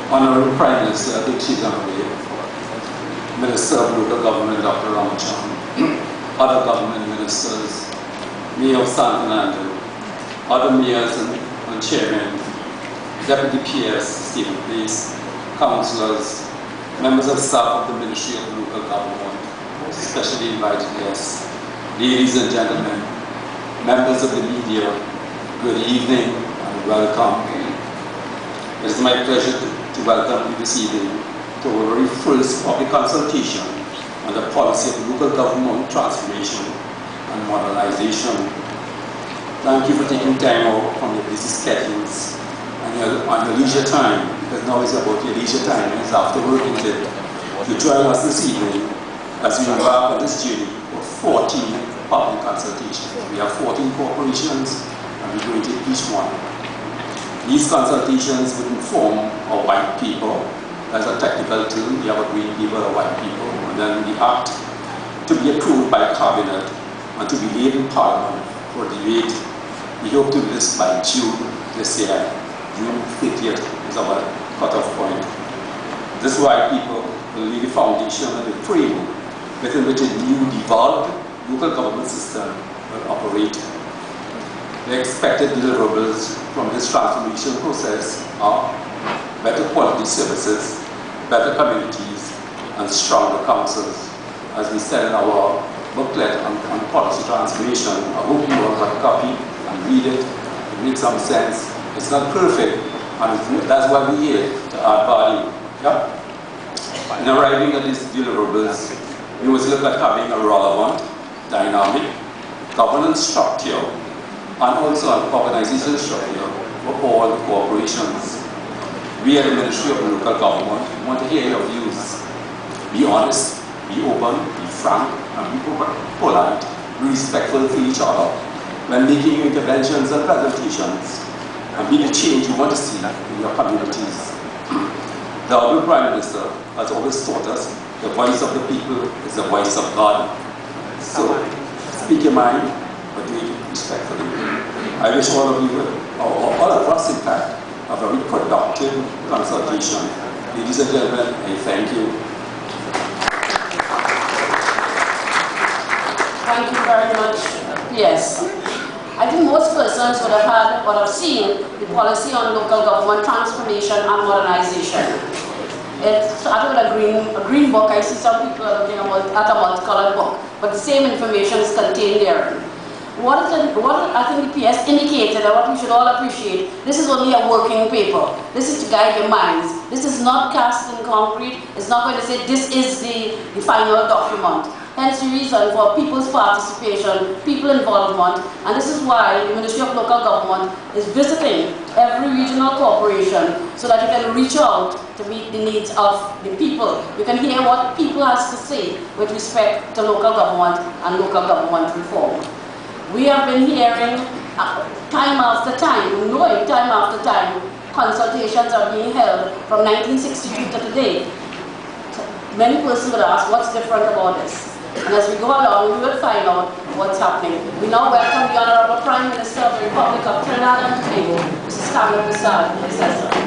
Honorable Prime Minister, Minister of Local Government, Dr. Ramachan, other government ministers, Mayor of San Fernando, other mayors and chairmen, Deputy PS, Stephen Place, councillors, members of staff of the Ministry of Local Government, especially invited guests, ladies and gentlemen, members of the media, good evening and welcome. It is my pleasure to welcome you this evening to our very first public consultation on the policy of local government transformation and modernization. Thank you for taking time out from your busy schedules and on your leisure time, because now it's about your leisure time, it's after work, isn't it? To join us this evening as we embark on this journey of 14 public consultations. We have 14 corporations and we're going to each one. These consultations would inform our white people. As a technical term, we have a green people, a white people, and then the act to be approved by Cabinet and to be laid in Parliament for debate. We hope to do this by June this year. June 30th is our cut-off point. This white people will lay the foundation and the framework within which a new devolved local government system will operate. The expected deliverables from this transformation process are better quality services, better communities, and stronger councils. As we said in our booklet on policy transformation, I hope you all have a copy and read it. It makes some sense. It's not perfect, and that's why we're here, to add value. Yeah? In arriving at these deliverables, we must look at having a relevant, dynamic governance structure and also an organizational structure for all the corporations. We at the Ministry of Local Government want to hear your views. Be honest, be open, be frank, and be polite, be respectful to each other when making interventions and presentations, and be the change you want to see in your communities. The Honorable Prime Minister has always taught us the voice of the people is the voice of God. So, speak your mind, but do it respectfully. I wish all of you, or all of us in fact, a very productive consultation. Ladies and gentlemen, I thank you. Thank you very much. Yes. I think most persons would have had or have seen the policy on local government transformation and modernization. It started with a green book. I see some people are looking at a multicolored book, but the same information is contained there. What I think the PS indicated and what we should all appreciate, this is only a working paper. This is to guide your minds. This is not cast in concrete. It's not going to say this is the final document. Hence the reason for people's participation, people involvement, and this is why the Ministry of Local Government is visiting every regional corporation so that you can reach out to meet the needs of the people. You can hear what people has to say with respect to local government and local government reform. We have been hearing time after time, knowing time after time, consultations are being held from 1962 to today. Many persons would ask, what's different about this? And as we go along, we will find out what's happening. We now welcome the Honorable Prime Minister of the Republic of Trinidad and Tobago, Mrs. Kamla Persad, Bissessar.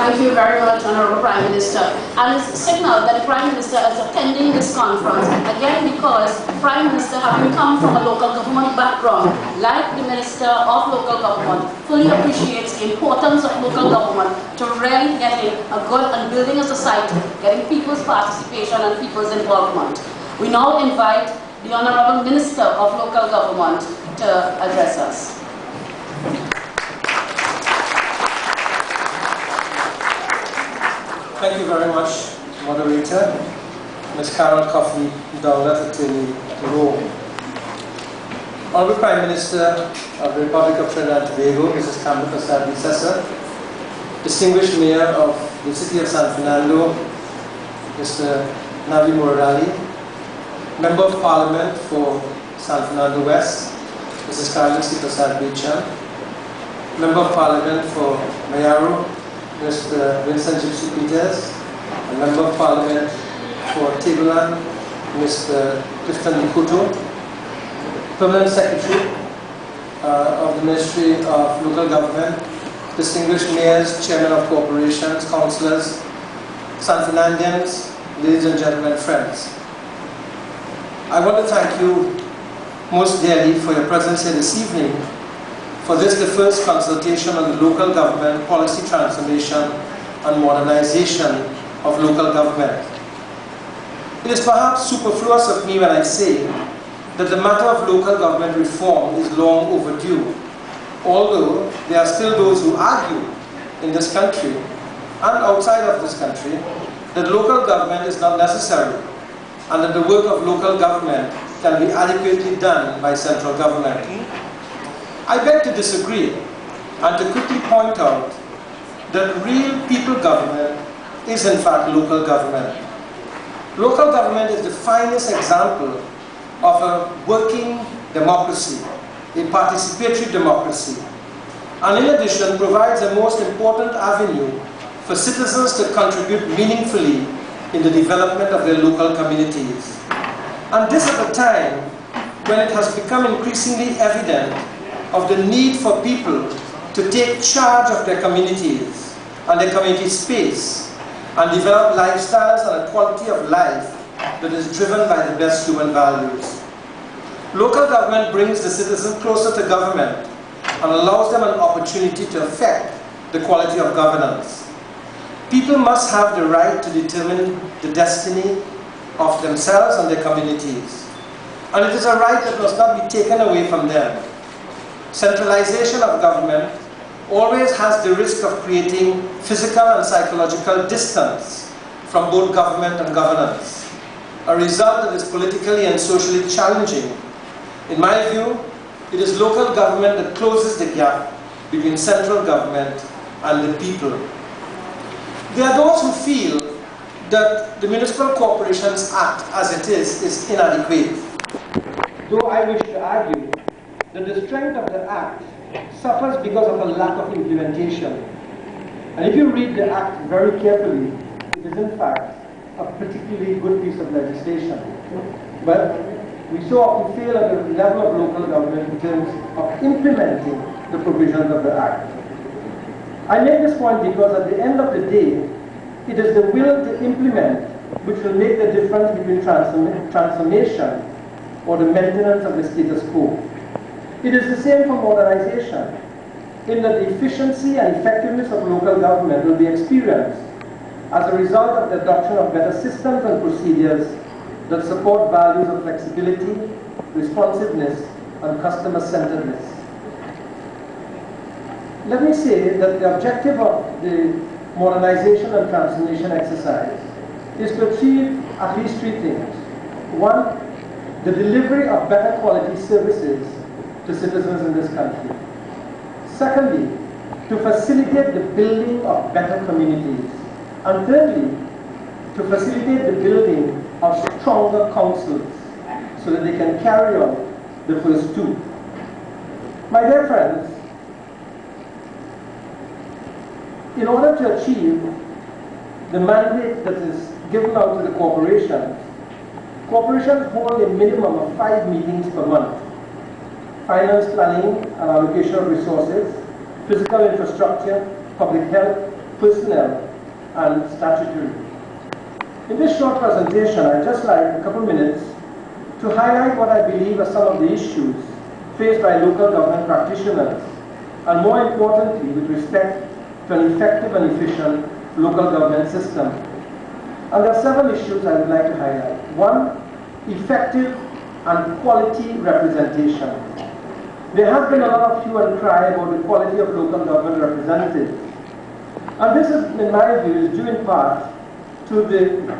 Thank you very much, Honorable Prime Minister. And it's signaled that the Prime Minister is attending this conference, again because Prime Minister, having come from a local government background, like the Minister of Local Government, fully appreciates the importance of local government to really getting a good and building a society, getting people's participation and people's involvement. We now invite the Honorable Minister of Local Government to address us. Thank you very much, Moderator. Ms. Carol Coffey, Dowlat Attorney, Rome. Honorable Prime Minister of the Republic of Trinidad and Tobago, Mrs. Kamla Persad, Bissessar, distinguished Mayor of the City of San Fernando, Mr. Navi Muradali, Member of Parliament for San Fernando West, Mrs. Persad, Member of Parliament for Mayaro, Mr. Vincent Gypsy Peters, and Member of Parliament for Tableland, Mr. Clifton Nikuto, Permanent Secretary of the Ministry of Local Government, distinguished mayors, chairmen of corporations, councillors, San Fernandians, ladies and gentlemen, friends. I want to thank you most dearly for your presence here this evening for this, the first consultation on the local government policy transformation and modernization of local government. It is perhaps superfluous of me when I say that the matter of local government reform is long overdue, although there are still those who argue in this country and outside of this country that local government is not necessary and that the work of local government can be adequately done by central government. I beg to disagree and to quickly point out that real people government is in fact local government. Local government is the finest example of a working democracy, a participatory democracy, and in addition provides the most important avenue for citizens to contribute meaningfully in the development of their local communities. And this at a time when it has become increasingly evident of the need for people to take charge of their communities and their community space and develop lifestyles and a quality of life that is driven by the best human values. Local government brings the citizen closer to government and allows them an opportunity to affect the quality of governance. People must have the right to determine the destiny of themselves and their communities. And it is a right that must not be taken away from them. Centralization of government always has the risk of creating physical and psychological distance from both government and governance, a result that is politically and socially challenging. In my view, it is local government that closes the gap between central government and the people. There are those who feel that the Municipal Corporations Act as it is inadequate, though I wish to argue that the strength of the Act suffers because of a lack of implementation. And if you read the Act very carefully, it is in fact a particularly good piece of legislation. But we so often fail at the level of local government in terms of implementing the provisions of the Act. I make this point because at the end of the day, it is the will to implement which will make the difference between transformation or the maintenance of the status quo. It is the same for modernization, in that the efficiency and effectiveness of local government will be experienced as a result of the adoption of better systems and procedures that support values of flexibility, responsiveness, and customer-centeredness. Let me say that the objective of the modernization and transformation exercise is to achieve at least three things. One, the delivery of better quality services to citizens in this country. Secondly, to facilitate the building of better communities. And thirdly, to facilitate the building of stronger councils so that they can carry on the first two. My dear friends, in order to achieve the mandate that is given out to the corporations, corporations hold a minimum of 5 meetings per month. Finance planning and allocation of resources, physical infrastructure, public health, personnel, and statutory. In this short presentation, I'd just like a couple minutes to highlight what I believe are some of the issues faced by local government practitioners, and more importantly, with respect to an effective and efficient local government system. And there are several issues I would like to highlight. One, effective and quality representation. There has been a lot of hue and cry about the quality of local government representatives. And this is, in my view, is due in part to the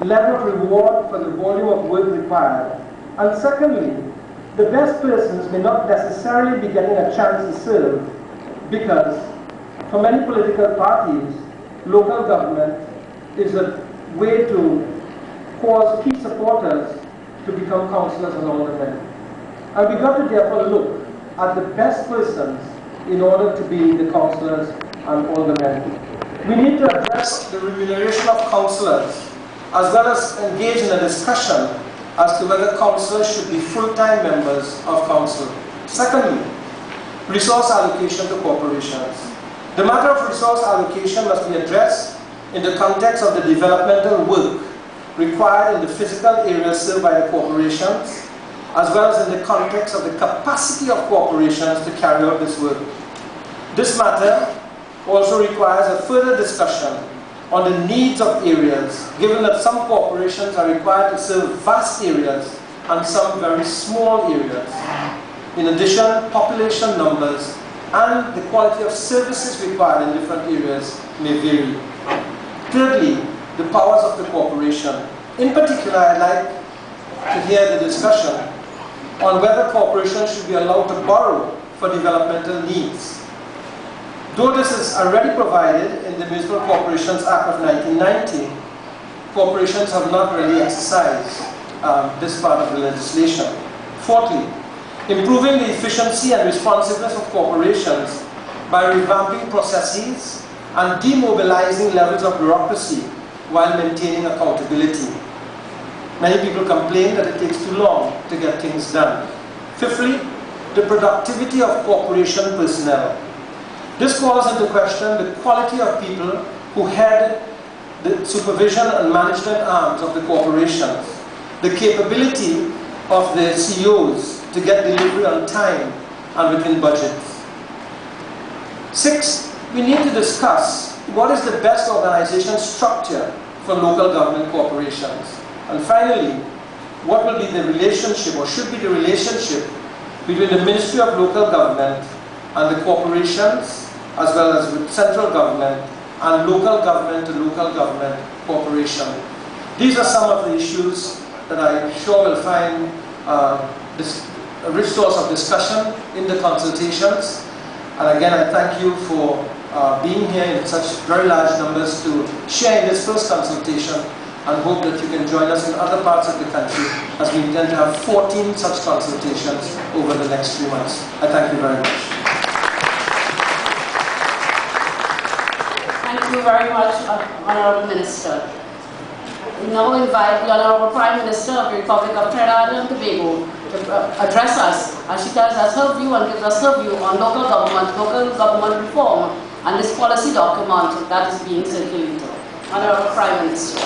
level of reward for the volume of work required. And secondly, the best persons may not necessarily be getting a chance to serve because for many political parties, local government is a way to cause key supporters to become councillors and aldermen. And we got to therefore look at the best persons in order to be the councillors and aldermen. We need to address the remuneration of councillors, as well as engage in a discussion as to whether councillors should be full-time members of council. Secondly, resource allocation to corporations. The matter of resource allocation must be addressed in the context of the developmental work required in the physical areas served by the corporations, as well as in the context of the capacity of corporations to carry out this work. This matter also requires a further discussion on the needs of areas, given that some corporations are required to serve vast areas and some very small areas. In addition, population numbers and the quality of services required in different areas may vary. Thirdly, the powers of the corporation. In particular, I'd like to hear the discussion on whether corporations should be allowed to borrow for developmental needs. Though this is already provided in the Municipal Corporations Act of 1990, corporations have not really exercised this part of the legislation. Fourthly, improving the efficiency and responsiveness of corporations by revamping processes and demobilizing levels of bureaucracy while maintaining accountability. Many people complain that it takes too long to get things done. Fifthly, the productivity of corporation personnel. This calls into question the quality of people who head the supervision and management arms of the corporations, the capability of the CEOs to get delivery on time and within budgets. Sixth, we need to discuss what is the best organization structure for local government corporations. And finally, what will be the relationship, or should be the relationship, between the Ministry of Local Government and the corporations, as well as with central government and local government to local government corporation. These are some of the issues that I'm sure will find a rich source of discussion in the consultations. And again, I thank you for being here in such very large numbers to share in this first consultation, and hope that you can join us in other parts of the country, as we intend to have 14 such consultations over the next few months. I thank you very much. Thank you very much, Honourable Minister. We now invite the Honourable Prime Minister of the Republic of Trinidad and Tobago to address us, as she tells us her view and gives us her view on local government reform and this policy document that is being circulated. Honourable Prime Minister.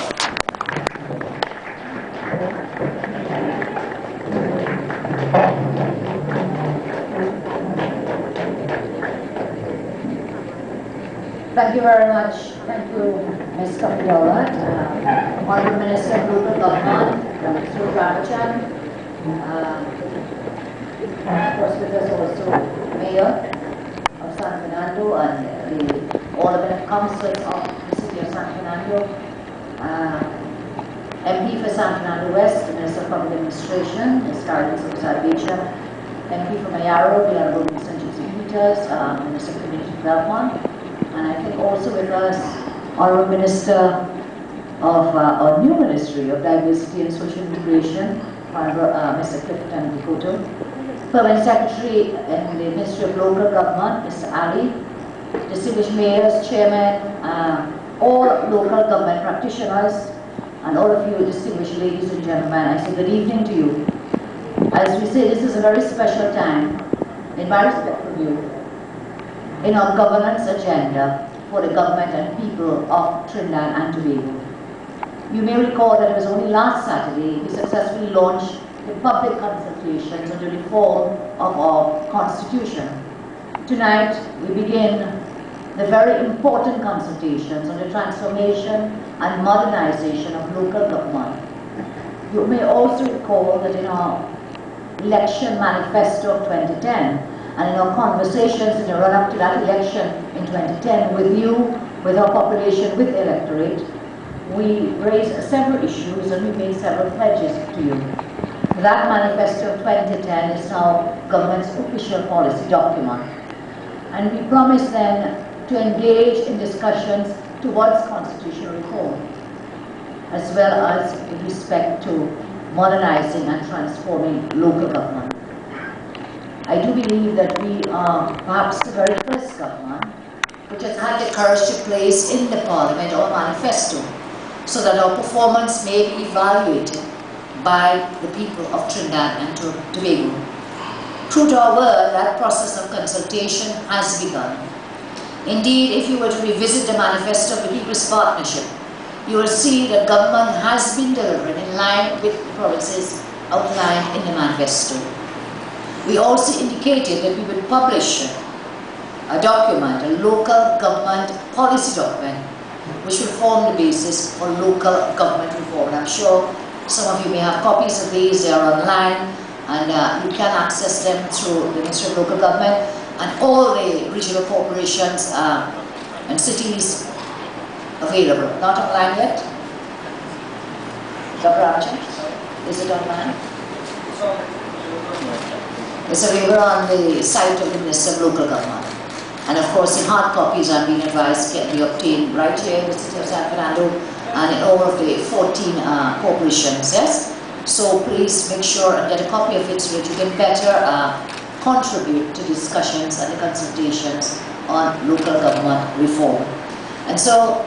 Thank you very much. Thank you, Ms. Kapitola, Honourable Minister of Local Government, Mr. Ramachan. Of course, with us also Mayor of San Fernando and all of the councillors of the city of San Fernando, MP for San Fernando West, the Minister of Public Administration, Ms. Carolyn Salvecha, MP for Mayaro, the Honourable Mr. Gypsy Peters, Minister of Community Development. And I think also with us, Honourable Minister of our new Ministry of Diversity and Social Integration, Honourable Mr. Clifton Dikoto, Permanent Secretary in the Ministry of Local Government, Mr. Ali, distinguished mayors, chairmen, all local government practitioners, and all of you distinguished ladies and gentlemen, I say good evening to you. As we say, this is a very special time, in my respectful view, in our governance agenda for the government and people of Trinidad and Tobago. You may recall that it was only last Saturday we successfully launched the public consultations on the reform of our Constitution. Tonight we begin the very important consultations on the transformation and modernization of local government. You may also recall that in our election manifesto of 2010, and in our conversations in the run-up to that election in 2010 with you, with our population, with the electorate, we raised several issues and we made several pledges to you. That manifesto of 2010 is now government's official policy document. And we promised then to engage in discussions towards constitutional reform. as well as with respect to modernizing and transforming local government. I do believe that we are perhaps the very first government which has had the courage to place in the Parliament our manifesto, so that our performance may be evaluated by the people of Trinidad and Tobago. True to our word, that process of consultation has begun. Indeed, if you were to revisit the manifesto of the People's Partnership, you will see that government has been delivering in line with the promises outlined in the manifesto. We also indicated that we would publish a document, a local government policy document, which will form the basis for local government reform. And I'm sure some of you may have copies of these. They are online, and you can access them through the Ministry of Local Government and all the regional corporations and cities available. Not online yet? Dr. Archer? Is it online? It's available on the site of the Ministry of Local Government. And of course, the hard copies, I'm being advised, can be obtained right here in the city of San Fernando and in all of the 14 corporations, yes? So please make sure and get a copy of it so that you can better contribute to discussions and the consultations on local government reform. And so,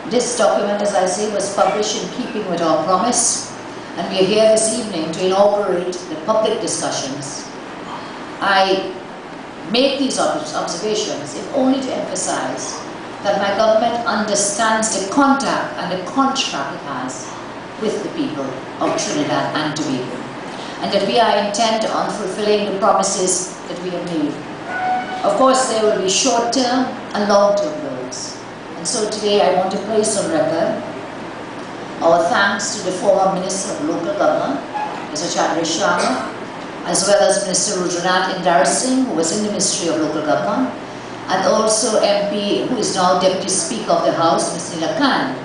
this document, as I say, was published in keeping with our promise, and we are here this evening to inaugurate the public discussions. I make these observations if only to emphasize that my government understands the contact and the contract it has with the people of Trinidad and Tobago, and that we are intent on fulfilling the promises that we have made. Of course, there will be short-term and long-term goals, and so today I want to place on record our thanks to the former Minister of Local Government, Mr. Chandra Sharma, as well as Minister Rudranath Indar Singh, who was in the Ministry of Local Government, and also MP, who is now Deputy Speaker of the House, Mr. Nila Khan,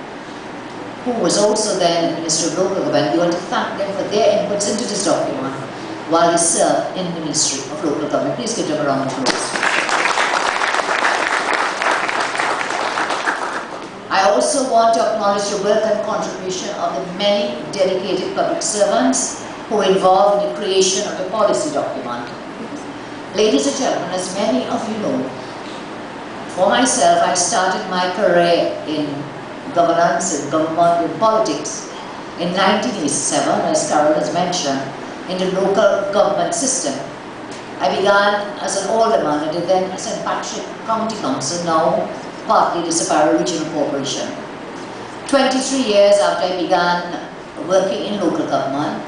who was also then in the Ministry of Local Government. We want to thank them for their inputs into this document while they serve in the Ministry of Local Government. Please give them a round of applause. I also want to acknowledge the work and contribution of the many dedicated public servants who were involved in the creation of the policy document. Ladies and gentlemen, as many of you know, for myself, I started my career in governance and government and politics in 1987, as Carol has mentioned, in the local government system. I began as an alderman at the then St. Patrick County Council, now partly the Sapara Regional Corporation. 23 years after I began working in local government,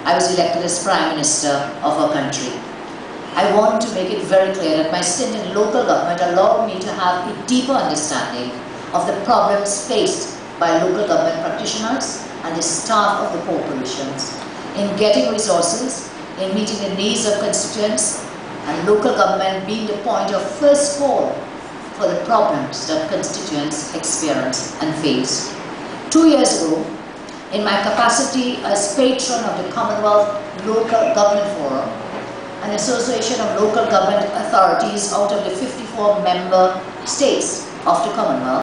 I was elected as Prime Minister of our country. I want to make it very clear that my stint in local government allowed me to have a deeper understanding of the problems faced by local government practitioners and the staff of the corporations in getting resources, in meeting the needs of constituents, and local government being the point of first call for the problems that constituents experience and face. 2 years ago, in my capacity as patron of the Commonwealth Local Government Forum, an association of local government authorities out of the 54 member states of the Commonwealth,